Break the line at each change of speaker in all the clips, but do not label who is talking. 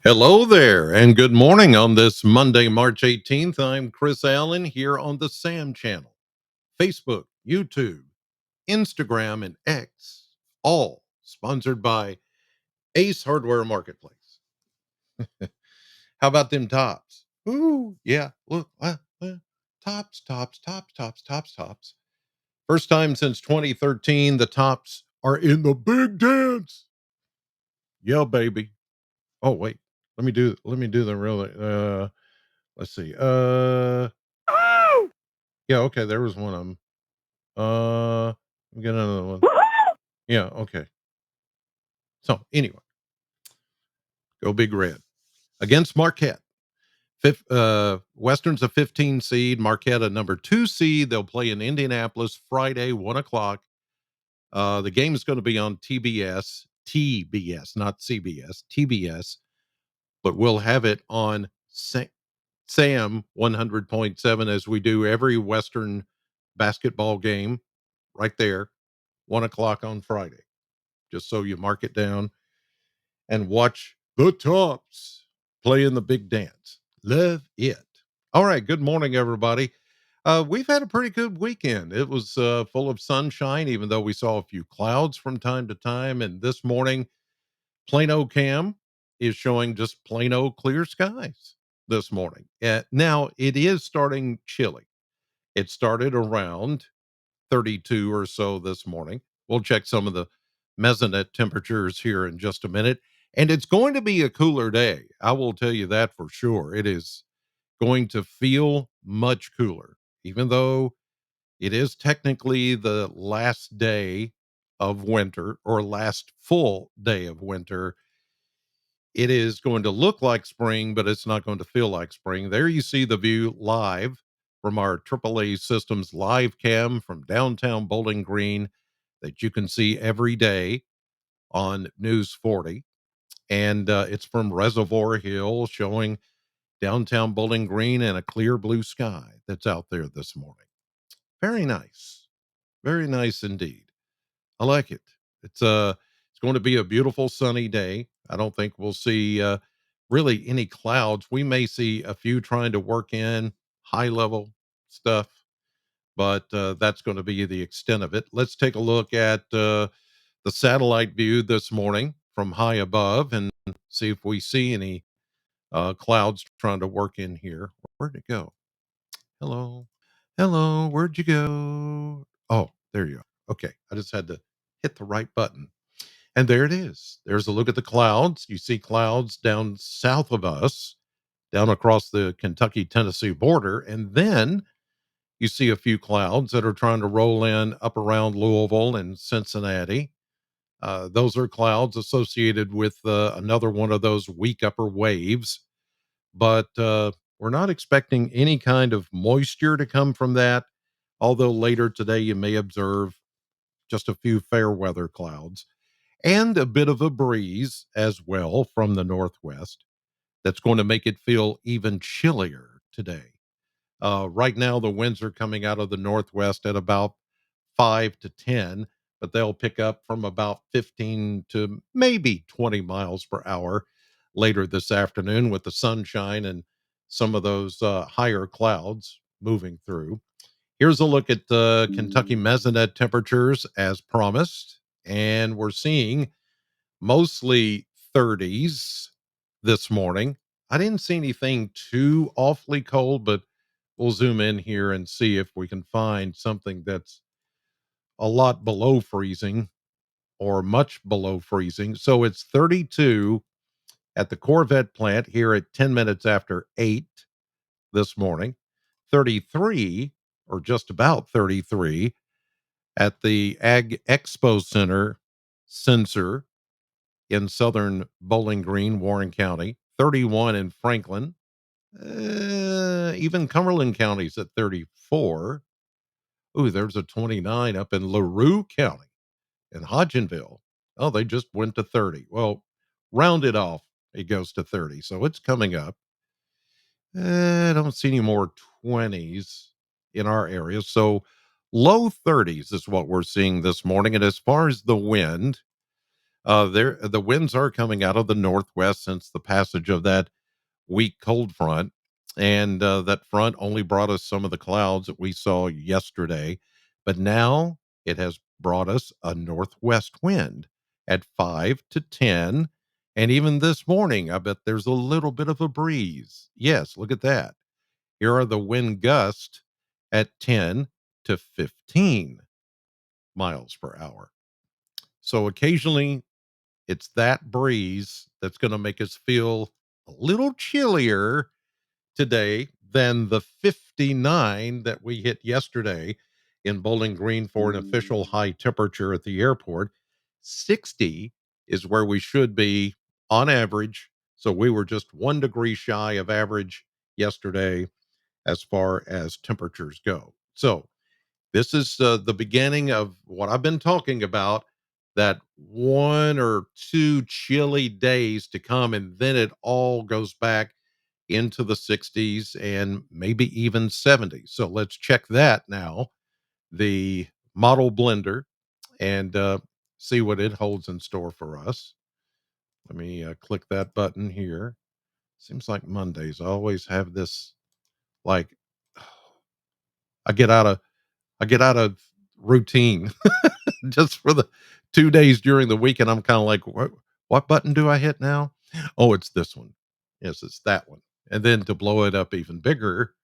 Hello there, and good morning on this Monday, March 18th. I'm Chris Allen here on the SAM channel, Facebook, YouTube, Instagram, and X, all sponsored by Ace Hardware Marketplace. How about them tops? Ooh, yeah, look, tops, tops, tops, tops, tops, tops. First time since 2013, the tops are in the big dance. Yeah, baby. Oh, wait. Let me do the real let's see. Yeah, okay, there was one of them. Let me get another one. Yeah, okay. So anyway, go Big Red against Marquette. Western's a 15 seed, Marquette a number 2 seed. They'll play in Indianapolis Friday, 1 o'clock. The game is going to be on TBS, not CBS, TBS, but we'll have it on SAM 100.7 as we do every Western basketball game right there, 1 o'clock on Friday. Just so you mark it down and watch the tops play in the big dance. Love it. All right. Good morning, everybody. We've had a pretty good weekend. It was full of sunshine, even though we saw a few clouds from time to time. And this morning, Plano Cam is showing just plain old clear skies this morning. Now, it is starting chilly. It started around 32 or so this morning. We'll check some of the mesonet temperatures here in just a minute. And it's going to be a cooler day. I will tell you that for sure. It is going to feel much cooler, even though it is technically the last day of winter or last full day of winter. It is going to look like spring, but it's not going to feel like spring. There you see the view live from our AAA Systems live cam from downtown Bowling Green that you can see every day on News 40. And it's from Reservoir Hill showing downtown Bowling Green and a clear blue sky that's out there this morning. Very nice. Very nice indeed. I like it. It's going to be a beautiful sunny day. I don't think we'll see really any clouds. We may see a few trying to work in high level stuff, but that's going to be the extent of it. Let's take a look at the satellite view this morning from high above and see if we see any clouds trying to work in here. Where'd it go? Hello. Hello. Where'd you go? Oh, there you are. Okay. I just had to hit the right button. And there it is. There's a look at the clouds. You see clouds down south of us, down across the Kentucky Tennessee border. And then you see a few clouds that are trying to roll in up around Louisville and Cincinnati. Those are clouds associated with another one of those weak upper waves. But we're not expecting any kind of moisture to come from that. Although later today, you may observe just a few fair weather clouds and a bit of a breeze as well from the northwest that's going to make it feel even chillier today. Right now, the winds are coming out of the northwest at about 5 to 10, but they'll pick up from about 15 to maybe 20 miles per hour later this afternoon with the sunshine and some of those higher clouds moving through. Here's a look at the Kentucky mesonet temperatures as promised, and we're seeing mostly 30s this morning. I didn't see anything too awfully cold, but we'll zoom in here and see if we can find something that's a lot below freezing or much below freezing. So it's 32 at the Corvette plant here at 10 minutes after 8 this morning, 33 or just about 33 at the Ag Expo Center sensor in southern Bowling Green, Warren County, 31 in Franklin, even Cumberland County's at 34. Ooh, there's a 29 up in LaRue County and Hodgenville. Oh, they just went to 30. Well, round it off, it goes to 30. So it's coming up. I don't see any more 20s in our area. So low 30s is what we're seeing this morning. And as far as the wind, The winds are coming out of the northwest since the passage of that weak cold front, and that front only brought us some of the clouds that we saw yesterday, but now it has brought us a northwest wind at 5 to 10, and even this morning, I bet there's a little bit of a breeze. Yes, look at that. Here are the wind gusts at 10 to 15 miles per hour. So occasionally it's that breeze that's going to make us feel a little chillier today than the 59 that we hit yesterday in Bowling Green for an official high temperature at the airport. 60 is where we should be on average. So we were just 1 degree shy of average yesterday as far as temperatures go. So this is the beginning of what I've been talking about, that 1 or 2 chilly days to come, and then it all goes back into the 60s and maybe even 70s. So let's check that now. The model blender, and see what it holds in store for us. Let me click that button here. Seems like Mondays I always have this, like, I get out of I get out of routine just for the 2 days during the week, and I'm kinda like, "What button do I hit now?" Oh, it's this one. Yes, it's that one. And then to blow it up even bigger,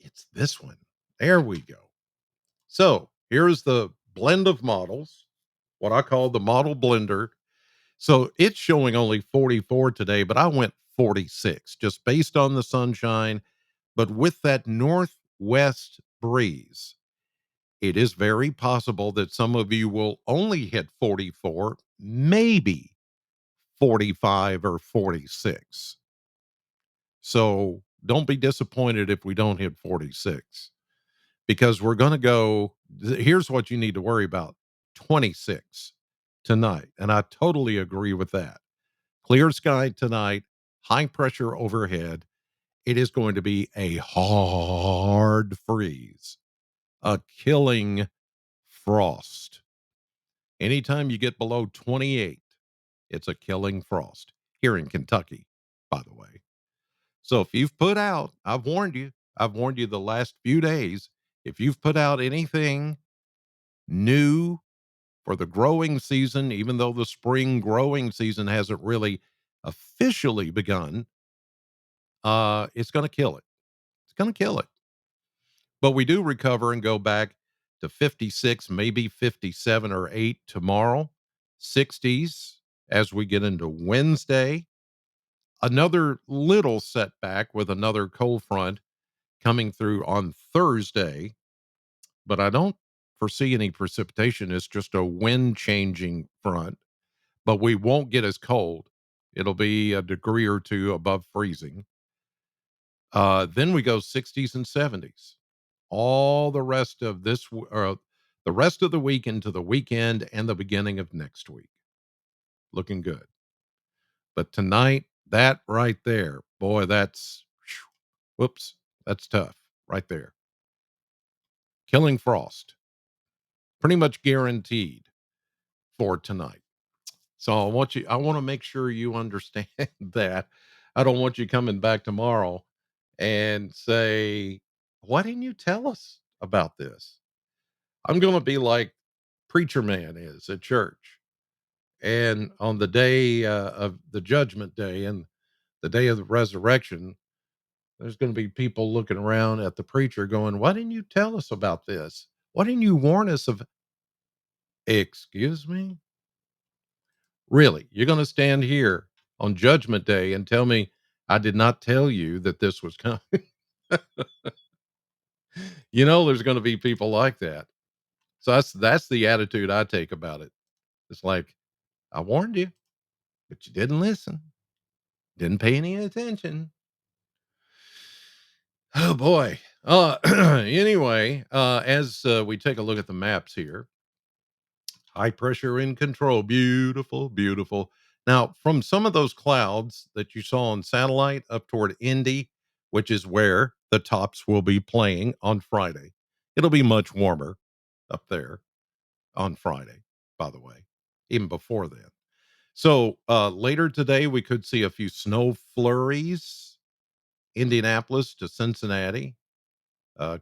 it's this one. There we go. So, here's the blend of models, what I call the model blender. So, it's showing only 44 today, but I went 46 just based on the sunshine, but with that northwest breeze, it is very possible that some of you will only hit 44, maybe 45 or 46. So don't be disappointed if we don't hit 46, because we're going to go. Here's what you need to worry about: 26 tonight. And I totally agree with that. Clear sky tonight, high pressure overhead. It is going to be a hard freeze, a killing frost. Anytime you get below 28, it's a killing frost here in Kentucky, by the way. So if you've put out, I've warned you the last few days, if you've put out anything new for the growing season, even though the spring growing season hasn't really officially begun, it's going to kill it. It's going to kill it. But we do recover and go back to 56, maybe 57 or 8 tomorrow, 60s as we get into Wednesday. Another little setback with another cold front coming through on Thursday, but I don't foresee any precipitation. It's just a wind changing front, but we won't get as cold. It'll be a degree or two above freezing. Then we go 60s and 70s. All the rest of the rest of the week into the weekend and the beginning of next week. Looking good. But tonight, that right there, boy, that's whoops, that's tough right there. Killing frost, pretty much guaranteed for tonight. So I want to make sure you understand that. I don't want you coming back tomorrow and say, why didn't you tell us about this? I'm going to be like preacher man is at church. And on the day of the judgment day and the day of the resurrection, there's going to be people looking around at the preacher going, why didn't you tell us about this? Why didn't you warn us of, excuse me? Really? You're going to stand here on judgment day and tell me I did not tell you that this was coming? There's going to be people like that. So that's the attitude I take about it. It's like, I warned you, but you didn't listen, didn't pay any attention. Oh boy. Anyway, as we take a look at the maps here, high pressure in control. Beautiful, beautiful. Now, from some of those clouds that you saw on satellite up toward Indy, which is where the tops will be playing on Friday, it'll be much warmer up there on Friday, by the way, even before then. So later today, we could see a few snow flurries. Indianapolis to Cincinnati,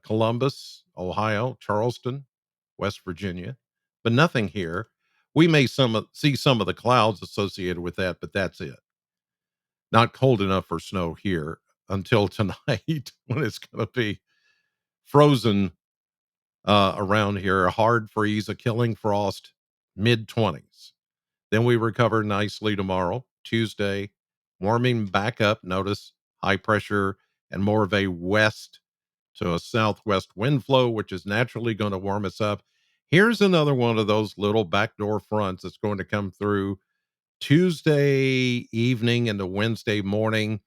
Columbus, Ohio, Charleston, West Virginia, but nothing here. We may see some of the clouds associated with that, but that's it. Not cold enough for snow here until tonight when it's going to be frozen around here. A hard freeze, a killing frost, mid 20s. Then we recover nicely tomorrow, Tuesday, warming back up. Notice high pressure and more of a west to a southwest wind flow, which is naturally going to warm us up. Here's another one of those little backdoor fronts that's going to come through Tuesday evening into Wednesday morning.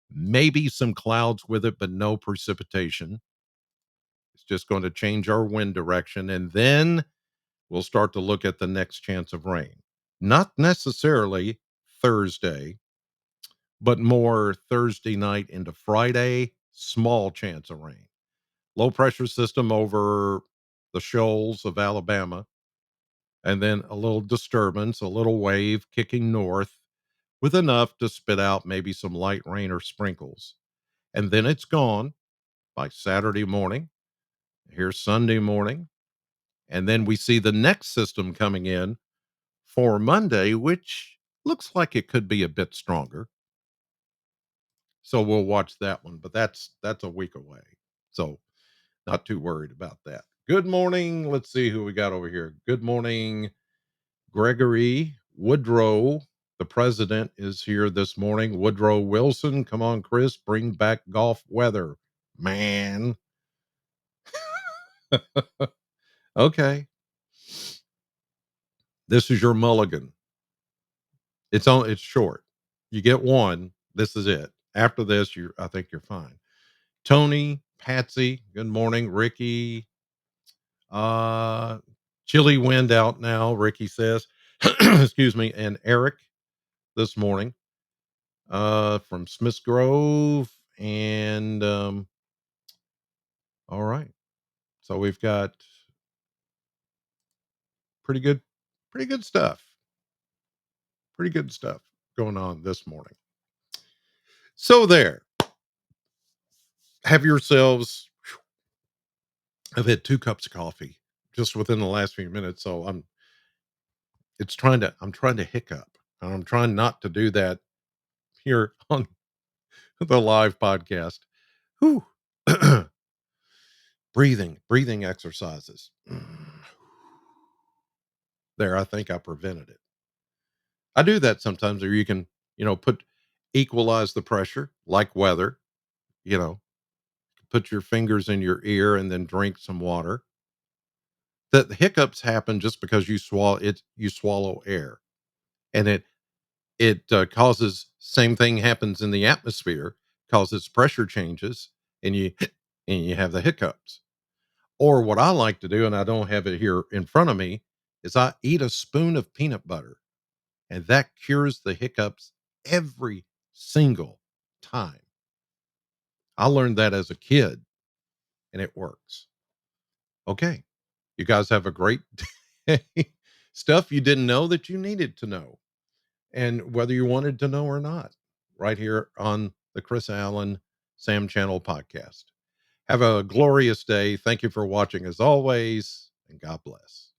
Maybe some clouds with it, but no precipitation. It's just going to change our wind direction. And then we'll start to look at the next chance of rain. Not necessarily Thursday, but more Thursday night into Friday. Small chance of rain. Low pressure system over the shoals of Alabama, and then a little disturbance, a little wave kicking north with enough to spit out maybe some light rain or sprinkles. And then it's gone by Saturday morning. Here's Sunday morning. And then we see the next system coming in for Monday, which looks like it could be a bit stronger. So we'll watch that one, but that's a week away. So not too worried about that. Good morning. Let's see who we got over here. Good morning, Gregory Woodrow. The president is here this morning. Woodrow Wilson. Come on, Chris. Bring back golf weather, man. Okay. This is your mulligan. It's short. You get one. This is it. After this, I think you're fine. Tony, Patsy, good morning. Ricky, uh, chilly wind out now, Ricky says. Excuse me. And Eric this morning, from Smiths Grove. And, all right. So we've got pretty good, pretty good stuff. Pretty good stuff going on this morning. So there, have yourselves, I've had 2 cups of coffee just within the last few minutes. So I'm trying to hiccup, and I'm trying not to do that here on the live podcast. Whew. breathing exercises. There, I think I prevented it. I do that sometimes, or you can, equalize the pressure like weather, you know, put your fingers in your ear and then drink some water. The hiccups happen just because you swallow air, and it causes, same thing happens in the atmosphere, causes pressure changes, and you and you have the hiccups. Or what I like to do, and I don't have it here in front of me, is I eat a spoon of peanut butter, and that cures the hiccups every single time. I learned that as a kid, and it works. Okay. You guys have a great day. Stuff you didn't know that you needed to know, and whether you wanted to know or not, right here on the Chris Allen Sam Channel podcast. Have a glorious day. Thank you for watching as always, and God bless.